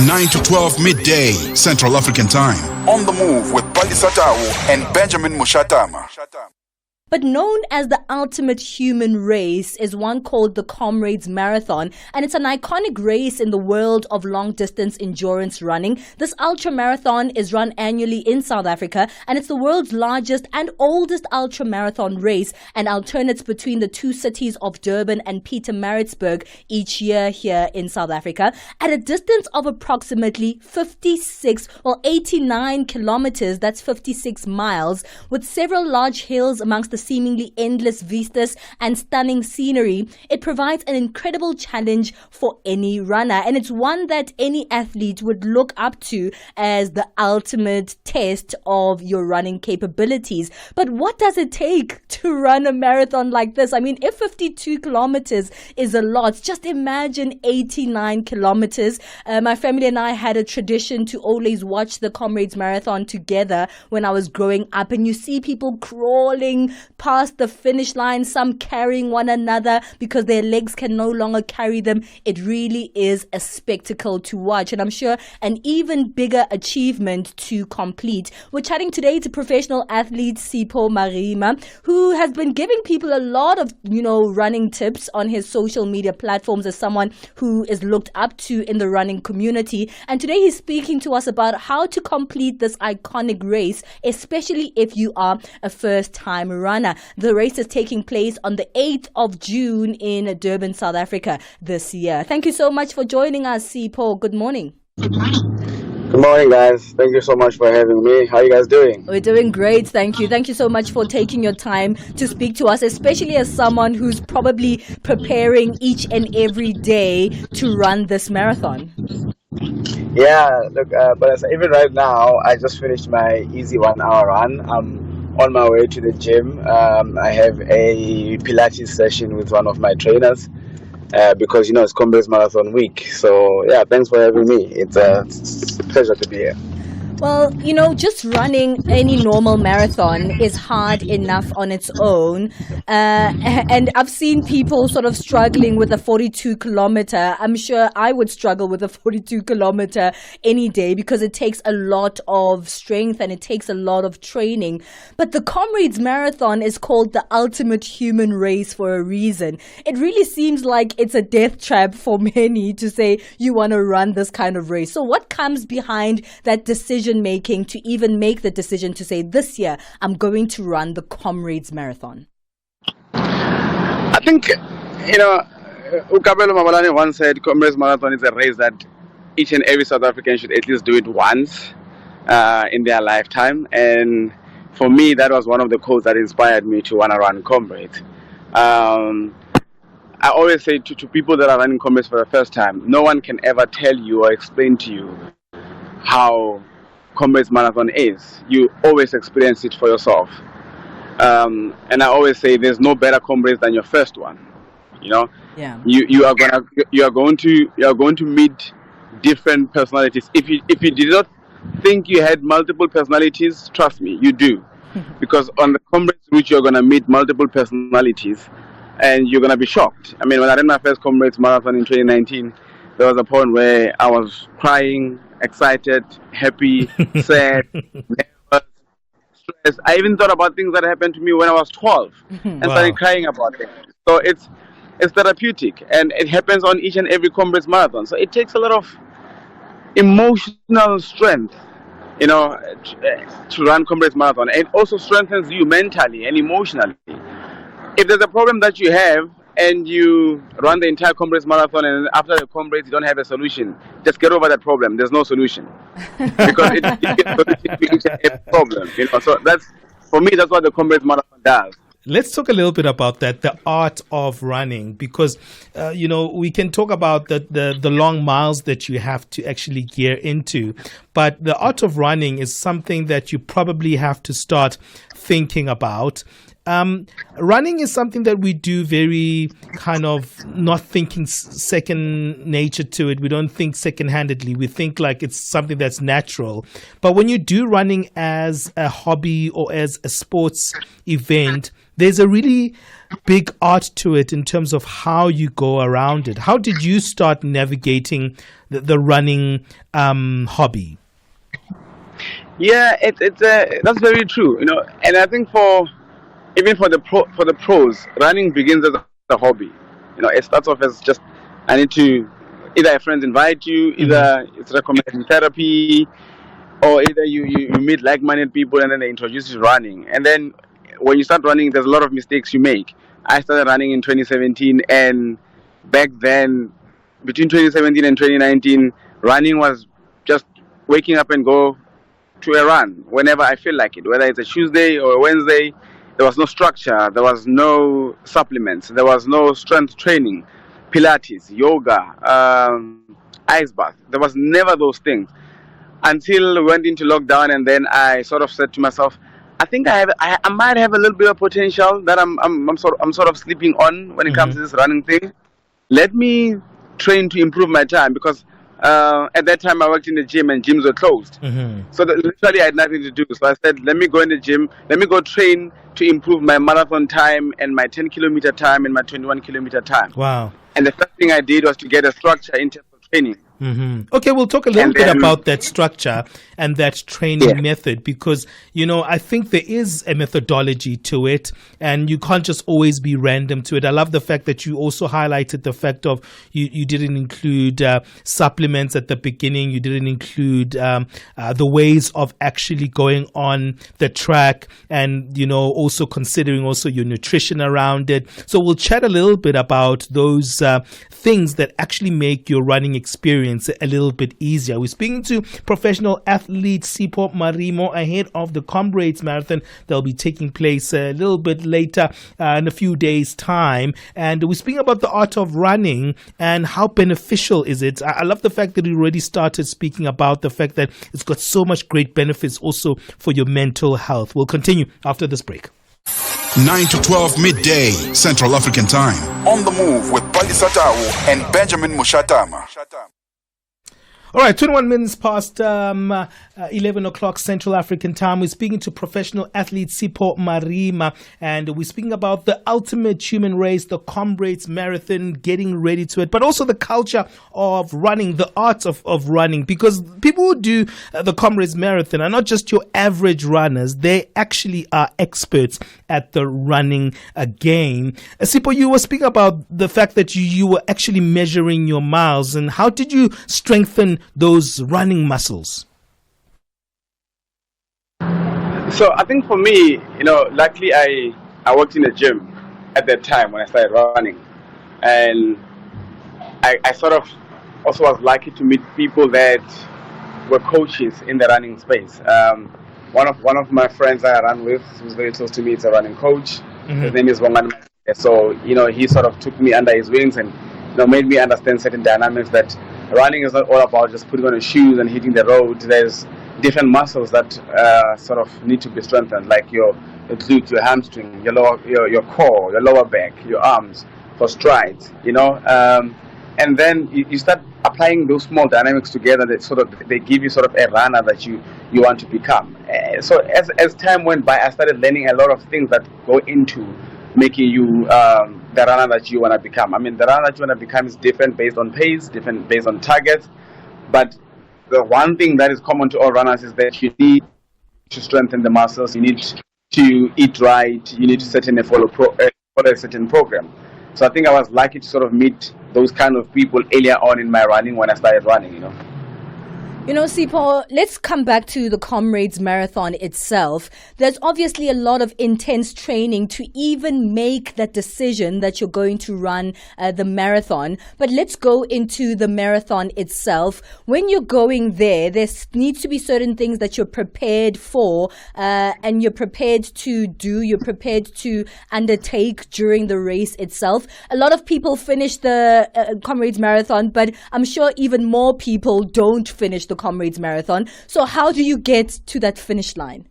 9 to 12 midday Central African Time. On the Move with Palesa and Benjamin Moshatama. But known as the ultimate human race is one called the Comrades Marathon, and it's an iconic race in the world of long-distance endurance running. This ultramarathon is run annually in South Africa, and it's the world's largest and oldest ultramarathon race, and alternates between the two cities of Durban and Pietermaritzburg each year here in South Africa. At a distance of approximately 89 kilometers, that's 56 miles, with several large hills amongst the seemingly endless vistas and stunning scenery, it provides an incredible challenge for any runner, and it's one that any athlete would look up to as the ultimate test of your running capabilities. But what does it take to run a marathon like this? I mean, if 52 kilometers is a lot, just imagine 89 kilometers. My family and I had a tradition to always watch the Comrades Marathon together when I was growing up, and you see people crawling past the finish line, some carrying one another because their legs can no longer carry them. It really is a spectacle to watch, and I'm sure an even bigger achievement to complete. We're chatting today to professional athlete Sipho Marima, who has been giving people a lot of, running tips on his social media platforms as someone who is looked up to in the running community. And today he's speaking to us about how to complete this iconic race, especially if you are a first-time runner. The race is taking place on the 8th of June in Durban, South Africa this year. Thank you so much for joining us, Sipho. Good morning. Good morning, guys. Thank you so much for having me. How are you guys doing? We're doing great, thank you. Thank you so much for taking your time to speak to us, especially as someone who's probably preparing each and every day to run this marathon. Yeah, look, but even right now, I just finished my easy 1 hour run. I'm on my way to the gym. I have a Pilates session with one of my trainers because, it's Comrades Marathon week. So, yeah, thanks for having me. It's a pleasure to be here. Well, just running any normal marathon is hard enough on its own. And I've seen people sort of struggling with a 42 kilometer. I'm sure I would struggle with a 42 kilometer any day because it takes a lot of strength and it takes a lot of training. But the Comrades Marathon is called the ultimate human race for a reason. It really seems like it's a death trap for many to say you want to run this kind of race. So what comes behind that decision making to even make the decision to say this year I'm going to run the Comrades Marathon? I think, Ukabelo Mabalane once said Comrades Marathon is a race that each and every South African should at least do it once in their lifetime. And for me, that was one of the quotes that inspired me to want to run Comrades. I always say to people that are running Comrades for the first time, no one can ever tell you or explain to you how Comrades Marathon is. You always experience it for yourself. And I always say there's no better Comrades than your first one. Yeah. You are going to meet different personalities. If you did not think you had multiple personalities, trust me, you do. Because on the Comrades route you're gonna meet multiple personalities and you're gonna be shocked. I mean, when I ran my first Comrades Marathon in 2019, there was a point where I was crying, excited, happy, sad, nervous, stressed. I even thought about things that happened to me when I was 12 and started crying about it. So it's therapeutic, and it happens on each and every Comrades Marathon. So it takes a lot of emotional strength, to run Comrades Marathon. It also strengthens you mentally and emotionally. If there's a problem that you have, and you run the entire Comrades Marathon, and after the Comrades you don't have a solution, just get over that problem. There's no solution. Because it gives a solution to each and every problem. So for me, that's what the Comrades Marathon does. Let's talk a little bit about that, the art of running, because, we can talk about the long miles that you have to actually gear into. But the art of running is something that you probably have to start thinking about. Running is something that we do very kind of not thinking second nature to it. We don't think second-handedly. We think like it's something that's natural. But when you do running as a hobby or as a sports event, there's a really big art to it in terms of how you go around it. How did you start navigating the running hobby? Yeah, that's very true. And I think for the pros, running begins as a hobby. It starts off as just, I need to, either a friend invite you, either it's recommended therapy, or either you meet like-minded people and then they introduce you to running. And then when you start running, there's a lot of mistakes you make. I started running in 2017, and back then, between 2017 and 2019, running was just waking up and go to a run whenever I feel like it, whether it's a Tuesday or a Wednesday. There was no structure, there was no supplements, there was no strength training, Pilates, yoga, ice bath. There was never those things until we went into lockdown, and then I sort of said to myself, I think I might have a little bit of potential that I'm sort of sleeping on when it comes to this running thing. Let me train to improve my time, because at that time I worked in the gym and gyms were closed. So literally I had nothing to do. So I said, let me go in the gym, let me go train to improve my marathon time and my 10-kilometer time and my 21-kilometer time. Wow. And the first thing I did was to get a structure in terms of training. Okay, we'll talk a little bit about that structure and that training method, because, I think there is a methodology to it and you can't just always be random to it. I love the fact that you also highlighted the fact of you didn't include supplements at the beginning. You didn't include the ways of actually going on the track and, also considering also your nutrition around it. So we'll chat a little bit about those things that actually make your running experience a little bit easier. We're speaking to professional athlete Sipho Marima ahead of the Comrades Marathon. They'll be taking place a little bit later in a few days' time. And we're speaking about the art of running and how beneficial is it. I love the fact that you already started speaking about the fact that it's got so much great benefits also for your mental health. We'll continue after this break. 9 to 12 midday Central African Time. On the move with Palesa and Benjamin Moshatama. All right, 21 minutes past 11 o'clock Central African Time. We're speaking to professional athlete Sipho Marima, and we're speaking about the ultimate human race, the Comrades Marathon, getting ready to it, but also the culture of running, the art of running, because people who do the Comrades Marathon are not just your average runners. They actually are experts at the running game. Sipho, you were speaking about the fact that you were actually measuring your miles, and how did you strengthen those running muscles? So I think for me, luckily I worked in a gym at that time when I started running, and I sort of also was lucky to meet people that were coaches in the running space. One of my friends that I ran with, who's very close to me, is a running coach. His name is Wongan. So he sort of took me under his wings and made me understand certain dynamics, that running is not all about just putting on your shoes and hitting the road. There's different muscles that sort of need to be strengthened, like your glute, your hamstring, your core, your lower back, your arms for strides, and then you start applying those small dynamics together that they give you sort of a runner that you want to become. So as time went by, I started learning a lot of things that go into making you the runner that you want to become. I mean, the runner that you want to become is different based on pace, different based on targets, but the one thing that is common to all runners is that you need to strengthen the muscles, you need to eat right, you need to certainly follow a certain program. So I think I was lucky to sort of meet those kind of people earlier on in my running when I started running, Sipho, let's come back to the Comrades Marathon itself. There's obviously a lot of intense training to even make that decision that you're going to run the marathon. But let's go into the marathon itself. When you're going there needs to be certain things that you're prepared for and you're prepared to do, you're prepared to undertake during the race itself. A lot of people finish the Comrades Marathon, but I'm sure even more people don't finish the Comrades Marathon. So how do you get to that finish line?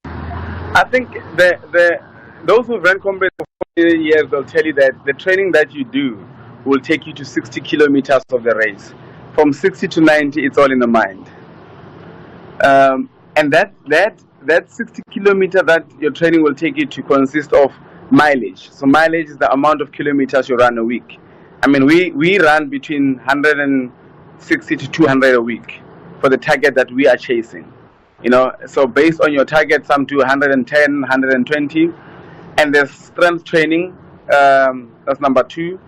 I think those who've run Comrades for 40 years, they'll tell you that the training that you do will take you to 60 kilometers of the race. From 60 to 90, it's all in the mind. And that 60 kilometer that your training will take you to consist of mileage. So mileage is the amount of kilometers you run a week. I mean, we run between 160 to 200 a week for the target that we are chasing. So based on your target, some to 110, 120, and there's strength training. That's number 2.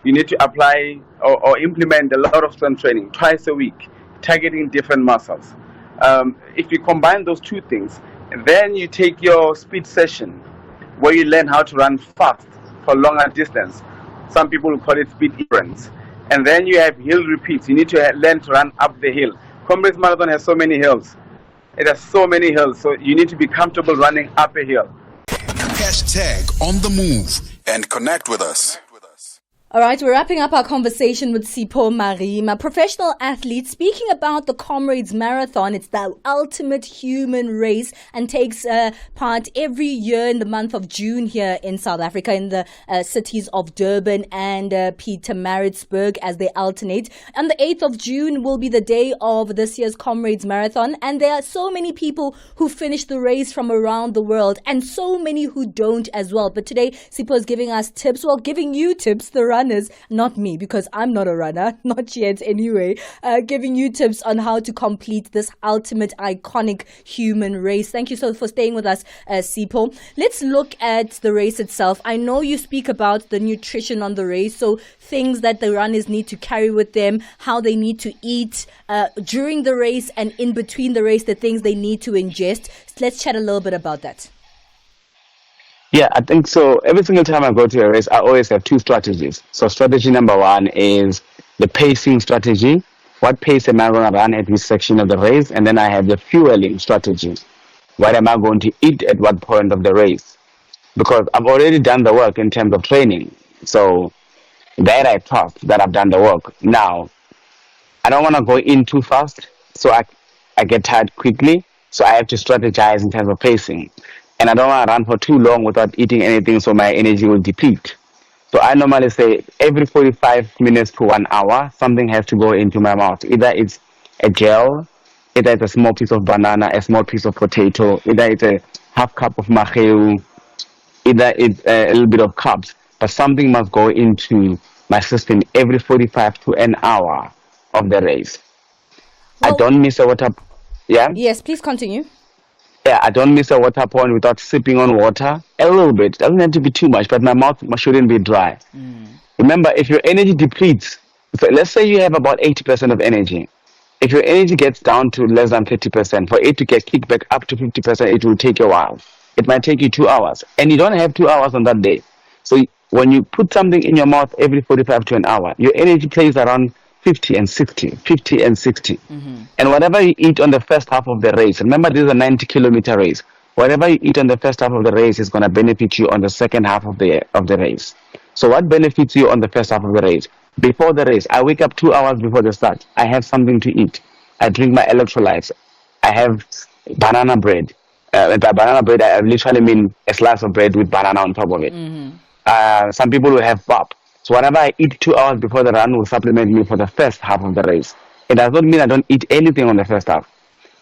You need to apply or implement a lot of strength training twice a week, targeting different muscles. If you combine those 2 things, then you take your speed session where you learn how to run fast for longer distance. Some people will call it speed endurance. And then you have hill repeats. You need to learn to run up the hill. Comrades Marathon has so many hills. It has so many hills, so you need to be comfortable running up a hill. Hashtag on the move and connect with us. All right, we're wrapping up our conversation with Sipho Marima, professional athlete, speaking about the Comrades Marathon. It's the ultimate human race and takes part every year in the month of June here in South Africa in the cities of Durban and Pietermaritzburg as they alternate. On the 8th of June will be the day of this year's Comrades Marathon, and there are so many people who finish the race from around the world and so many who don't as well. But today, Sipho is giving us tips, giving you tips, the runners, not me, because I'm not a runner, not yet anyway, giving you tips on how to complete this ultimate iconic human race. Thank you so for staying with us, Sipho. Let's look at the race itself. I know you speak about the nutrition on the race, so things that the runners need to carry with them, how they need to eat during the race and in between the race, the things they need to ingest. Let's chat a little bit about that. Yeah, I think so. Every single time I go to a race, I always have 2 strategies. So strategy number 1 is the pacing strategy. What pace am I going to run at this section of the race? And then I have the fueling strategy. What am I going to eat at what point of the race? Because I've already done the work in terms of training. So that I trust that I've done the work. Now, I don't want to go in too fast, so I get tired quickly. So I have to strategize in terms of pacing. And I don't want to run for too long without eating anything, so my energy will deplete. So I normally say every 45 minutes to 1 hour, something has to go into my mouth. Either it's a gel, either it's a small piece of banana, a small piece of potato, either it's a half cup of maheu, either it's a little bit of carbs. But something must go into my system every 45 to an hour of the race. Well, I don't miss a water. Yeah? Yes, please continue. Yeah, I don't miss a water point without sipping on water. A little bit. Doesn't have to be too much, but my mouth shouldn't be dry. Remember, if your energy depletes, so let's say you have about 80% of energy. If your energy gets down to less than 50%, for it to get kicked back up to 50%, it will take a while. It might take you 2 hours. And you don't have 2 hours on that day. So when you put something in your mouth every 45 to an hour, your energy plays around 50 and 60. And whatever you eat on the first half of the race, remember this is a 90-kilometer race. Whatever you eat on the first half of the race is going to benefit you on the second half of the race. So what benefits you on the first half of the race? Before the race, I wake up 2 hours before the start. I have something to eat. I drink my electrolytes. I have banana bread. By banana bread, I literally mean a slice of bread with banana on top of it. Some people will have pap. So whatever I eat 2 hours before the run will supplement me for the first half of the race. It does not mean I don't eat anything on the first half.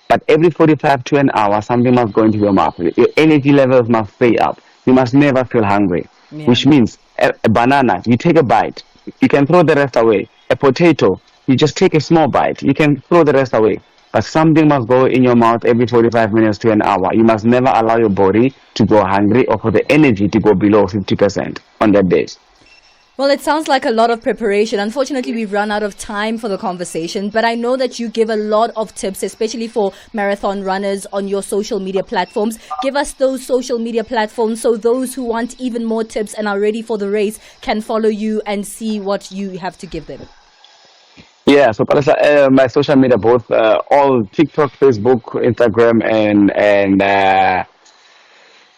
But every 45 to an hour, something must go into your mouth. Your energy levels must stay up. You must never feel hungry. Which means a banana, you take a bite. You can throw the rest away. A potato, you just take a small bite. You can throw the rest away. But something must go in your mouth every 45 minutes to an hour. You must never allow your body to go hungry or for the energy to go below 50% on that day. Well, it sounds like a lot of preparation. Unfortunately, we've run out of time for the conversation, but I know that you give a lot of tips, especially for marathon runners on your social media platforms. Give us those social media platforms so those who want even more tips and are ready for the race can follow you and see what you have to give them. Yeah, so Palesa, my social media, both all TikTok, Facebook, Instagram, and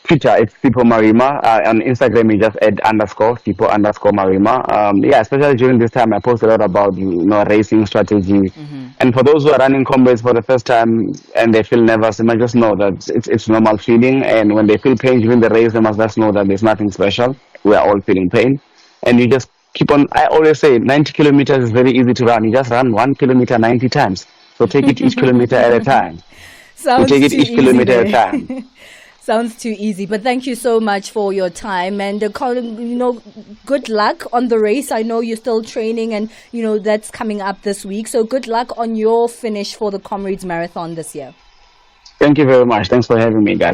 Twitter, it's Sipho Marima. On Instagram, you just add _Sipho_Marima. Yeah, especially during this time, I post a lot about racing strategy. And for those who are running Comrades for the first time and they feel nervous, they might just know that it's normal feeling. And when they feel pain during the race, they must just know that there's nothing special. We are all feeling pain, and you just keep on. I always say 90 kilometers is very easy to run. You just run 1 kilometer 90 times. So take it each kilometer at a time. Sounds take it too each kilometer at a easy, time. Sounds too easy, but thank you so much for your time, and Colin, good luck on the race. I know you're still training, and that's coming up this week. So good luck on your finish for the Comrades Marathon this year. Thank you very much. Thanks for having me, guys.